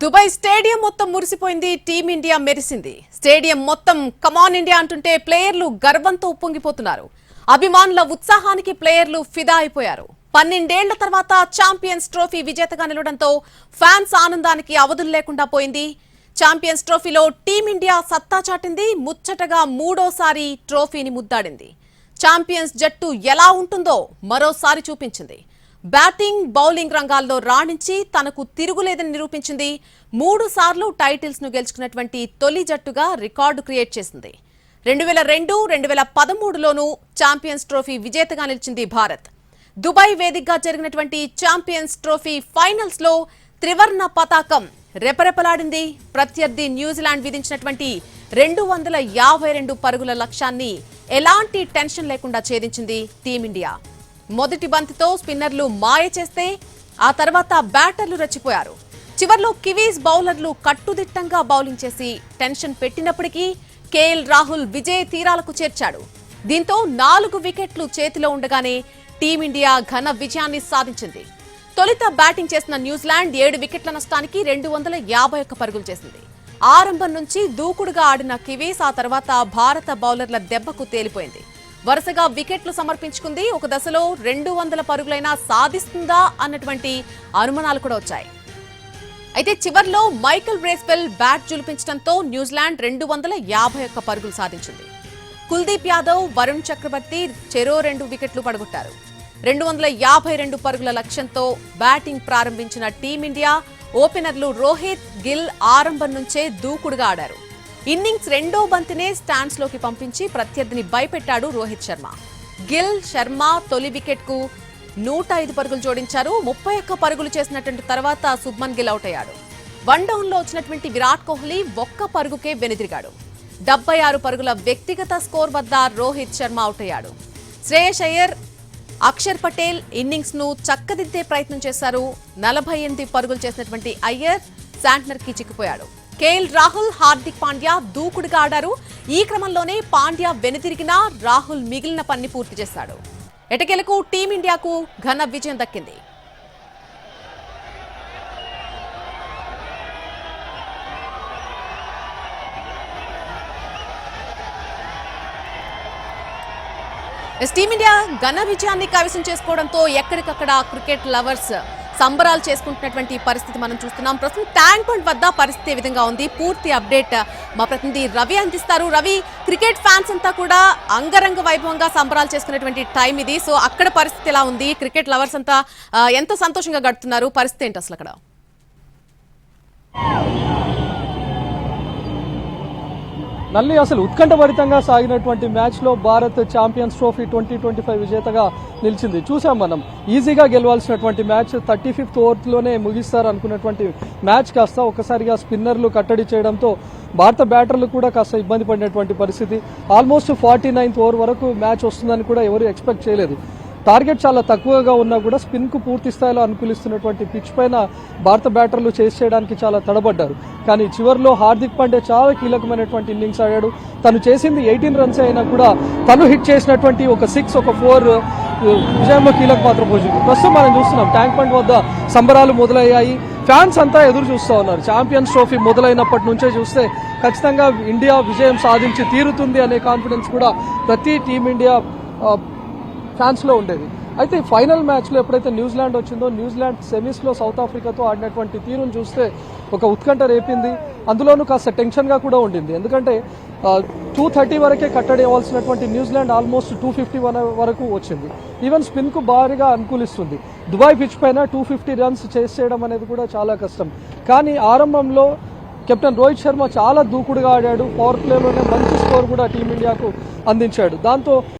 Dubai stadium మొత్తం మురిసిపోయింది. Team India మెరిసింది. Stadium మొత్తం కమాన్ ఇండియా అంటుంటే ప్లేయర్లు గర్వంతో ఉప్పొంగిపోతున్నారు. అభిమానుల ఉత్సాహానికి ప్లేయర్లు ఫిదా అయిపోయారు. 12 ఏళ్ల తర్వాత ఛాంపియన్స్ ట్రోఫీ విజేతగా నిలవడంతో ఫ్యాన్స్ ఆనందానికి అవధులు లేకుండా పోయింది. ఛాంపియన్స్ ట్రోఫీలో టీమిండియా సత్తా చాటింది. ముచ్చటగా మూడోసారి ట్రోఫీని ముద్దాడింది. ఛాంపియన్స్ జట్టు ఎలా ఉంటుందో మరోసారి చూపించింది. బ్యాటింగ్, బౌలింగ్ రంగాల్లో రాణించి తనకు తిరుగులేదని నిరూపించింది. 3 సార్లు టైటిల్స్ ను గెలుచుకున్నటువంటి తొలి జట్టుగా రికార్డు క్రియేట్ చేసింది. 2002, 2013లోనూ ఛాంపియన్స్ ట్రోఫీ విజేతగా నిలిచింది భారత్. దుబాయ్ వేదికగా జరిగినటువంటి ఛాంపియన్స్ ట్రోఫీ ఫైనల్స్ లో త్రివర్ణ పతాకం రెపరెపలాడింది. ప్రత్యర్థి న్యూజిలాండ్ విధించినటువంటి 252 పరుగుల లక్ష్యాన్ని ఎలాంటి టెన్షన్ లేకుండా ఛేదించింది టీమిండియా. మొదటి బంతితో స్పిన్నర్లు మాయ చేస్తే ఆ తర్వాత బ్యాటర్లు రెచ్చిపోయారు. చివర్లో కివీస్ బౌలర్లు కట్టుదిట్టంగా బౌలింగ్ చేసి టెన్షన్ పెట్టినప్పటికీ కేఎల్ రాహుల్ విజయ తీరాలకు చేర్చాడు. దీంతో 4 వికెట్లు చేతిలో ఉండగానే టీమిండియా ఘన విజయాన్ని సాధించింది. తొలుత బ్యాటింగ్ చేసిన న్యూజిలాండ్ 7 వికెట్ల నష్టానికి 251 పరుగులు చేసింది. ఆరంభం నుంచి దూకుడుగా ఆడిన కివీస్ ఆ తర్వాత భారత బౌలర్ల దెబ్బకు తేలిపోయింది. వరుసగా వికెట్లు సమర్పించుకుంది. ఒక దశలో 200 పరుగులైనా సాధిస్తుందా అన్నటువంటి అనుమానాలు కూడా వచ్చాయి. అయితే చివర్లో మైకెల్ బ్రేస్వెల్ బ్యాట్ జులిపించడంతో న్యూజిలాండ్ 251 పరుగులు సాధించింది. కుల్దీప్ యాదవ్, వరుణ్ చక్రవర్తి చెరో 2 వికెట్లు పడగొట్టారు. 252 పరుగుల లక్ష్యంతో బ్యాటింగ్ ప్రారంభించిన టీమిండియా ఓపెనర్లు రోహిత్, గిల్ ఆరంభం నుంచే దూకుడుగా ఆడారు. ఇన్నింగ్స్ రెండో బంతినే స్టాండ్స్ లోకి పంపించి ప్రత్యర్థిని భయపెట్టాడు రోహిత్ శర్మ. గిల్, శర్మ తొలి వికెట్ కు 105 పరుగులు జోడించారు. 31 పరుగులు చేసినటువంటి తర్వాత శుభ్మన్ గిల్ అవుట్ అయ్యాడు. 1 డౌన్ లో వచ్చినటువంటి విరాట్ కోహ్లీ 1 పరుగుకే వెనుదిరిగాడు. 76 పరుగుల వ్యక్తిగత స్కోర్ వద్ద రోహిత్ శర్మ అవుట్ అయ్యాడు. శ్రేయస్ అయ్యర్, అక్షర్ పటేల్ ఇన్నింగ్స్ ను చక్కదిద్దే ప్రయత్నం చేశారు. 48 పరుగులు చేసినటువంటి అయ్యర్ శాంట్నర్ కి చిక్కిపోయాడు. కేఎల్ రాహుల్, హార్దిక్ పాండ్యా దూకుడుగా ఆడారు. ఈ క్రమంలోనే పాండ్యా వెనుతిరిగినా రాహుల్ మిగిలిన పని పూర్తి చేశాడు. ఎటకెలకు టీమిండియాకు ఘన విజయం దక్కింది. టీమిండియా ఘన విజయాన్ని కైవసం చేసుకోవడంతో ఎక్కడికక్కడ క్రికెట్ లవర్స్ సంబరాలు చేసుకుంటున్నటువంటి పరిస్థితి మనం చూస్తున్నాం. ప్రస్తుతం ట్యాంక్ బండ్ వద్ద పరిస్థితి ఏ విధంగా ఉంది, పూర్తి అప్డేట్ మా ప్రతినిధి రవి అందిస్తారు. రవి, క్రికెట్ ఫ్యాన్స్ అంతా కూడా అంగరంగ వైభవంగా సంబరాలు చేసుకునేటువంటి టైం ఇది. సో అక్కడ పరిస్థితి ఎలా ఉంది? క్రికెట్ లవర్స్ అంతా ఎంత సంతోషంగా గడుపుతున్నారు? పరిస్థితి ఏంటి అసలు అక్కడ? నల్లి అసలు ఉత్కంఠభరితంగా సాగినటువంటి మ్యాచ్ లో భారత్ ఛాంపియన్స్ ట్రోఫీ 2025 విజేతగా నిలిచింది. చూసాం మనం, ఈజీగా గెలవాల్సినటువంటి మ్యాచ్ 35th ఓవర్లోనే ముగిస్తారు అనుకున్నటువంటి మ్యాచ్ కాస్త ఒక్కసారిగా స్పిన్నర్లు కట్టడి చేయడంతో భారత బ్యాటర్లు కూడా కాస్త ఇబ్బంది పడినటువంటి పరిస్థితి. ఆల్మోస్ట్ 49th ఓవర్ వరకు మ్యాచ్ వస్తుందని కూడా ఎవరు ఎక్స్పెక్ట్ చేయలేదు. టార్గెట్ చాలా తక్కువగా ఉన్నా కూడా స్పిన్ కు పూర్తి స్థాయిలో అనుకూలిస్తున్నటువంటి పిచ్ పైన భారత బ్యాటర్లు చేస్ చేయడానికి చాలా తడబడ్డారు. కానీ చివర్లో హార్దిక్ పాండ్యా చాలా కీలకమైనటువంటి ఇన్నింగ్స్ ఆడాడు. తను చేసింది 18 రన్స్ అయినా కూడా తను హిట్ చేసినటువంటి ఒక 6, ఒక 4 విజయంలో కీలక పాత్ర పోషించింది. ప్రస్తుతం మనం చూస్తున్నాం ట్యాంక్ బండ్ వద్ద సంబరాలు మొదలయ్యాయి. ఫ్యాన్స్ అంతా ఎదురు చూస్తూ ఉన్నారు. ఛాంపియన్స్ ట్రోఫీ మొదలైనప్పటి నుంచే చూస్తే ఖచ్చితంగా ఇండియా విజయం సాధించి తీరుతుంది అనే కాన్ఫిడెన్స్ కూడా ప్రతి టీమిండియా ఫ్యాన్స్ లో ఉండేది. అయితే ఫైనల్ మ్యాచ్ లో ఎప్పుడైతే న్యూజిలాండ్ వచ్చిందో, న్యూజిలాండ్ సెమీస్ లో సౌత్ ఆఫ్రికాతో ఆడినటువంటి తీరును చూస్తే ఒక ఉత్కంఠ రేపింది. అందులోనూ కాస్త టెన్షన్ గా కూడా ఉండింది. ఎందుకంటే 230 వరకే కట్టడి అవ్వాల్సినటువంటి న్యూజిలాండ్ ఆల్మోస్ట్ 251 వరకు వచ్చింది. ఈవెన్ స్పిన్ కు భారీగా అనుకూలిస్తుంది. దుబాయ్ పిచ్ పైన 250 రన్స్ చేస్ చేయడం అనేది కూడా చాలా కష్టం. కానీ ఆరంభంలో కెప్టెన్ రోహిత్ శర్మ చాలా దూకుడుగా ఆడాడు. పవర్ ప్లేలోనే మంచి స్కోర్ కూడా టీమిండియాకు అందించాడు. దాంతో